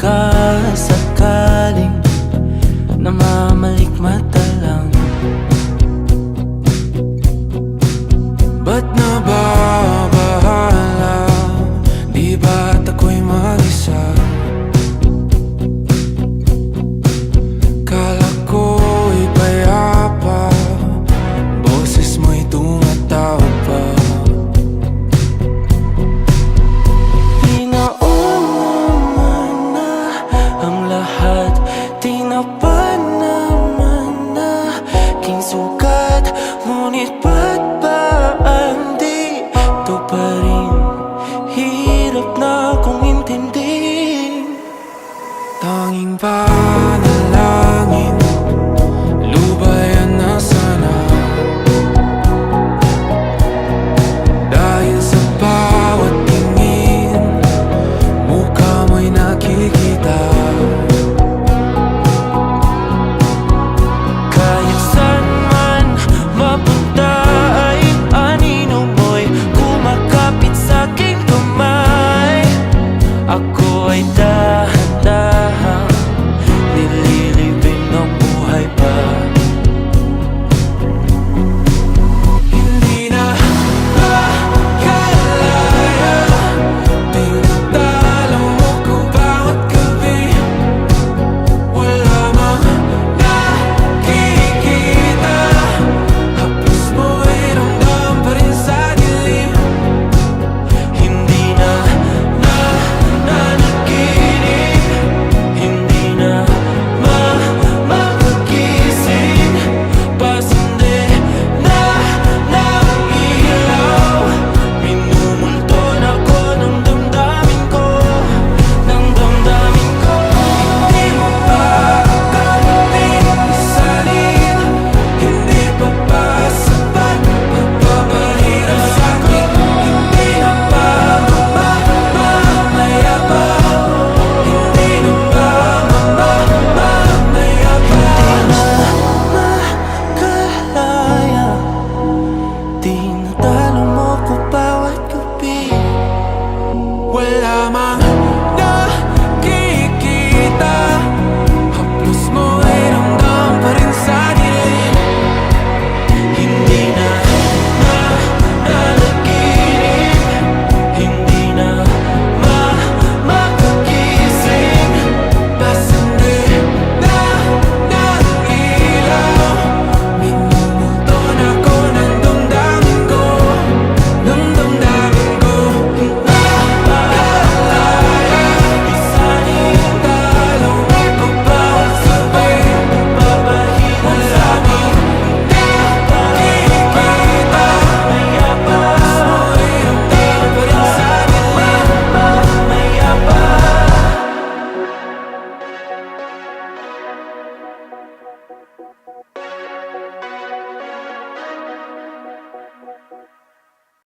sakaling namamalikmata lang. Ba't nababahala? Di ba't ako'y mag-isa? Kala ko'y payapa, boses mo'y tumatawag pa. Di naman na ang lahat, di na pa naman na aking sukat. Ngunit ba't ba ang dito pa rin? Hirap na akong intindihin. Tanging panalangin, lubayan na sana. Dahil sa bawat tingin, mukha mo'y nakikita. Kahit saan man mapunta ay anino mo'y kumakapit sa'king kamay. Ako ay dahan-dahang nililibing ng buhay pa. Hindi na makalaya, tinatalo mo ko bawat gabi. Wala mang nakikita, hapos mo'y ramdam pa rin sa dilim. Hindi na nanaginip, hindi na mapagising. Pasindi na ng ilaw, minumulton ako ng damdamin ko, ng damdamin ko. Hindi mo pa akalaing isalin, hindi pa ba sapat magpapahirap sa'kin? Hindi na ba mamamayabang? Hindi na ba mamamayabang? Makalaya, tinatalo mo ko bawat gabi. Wala mang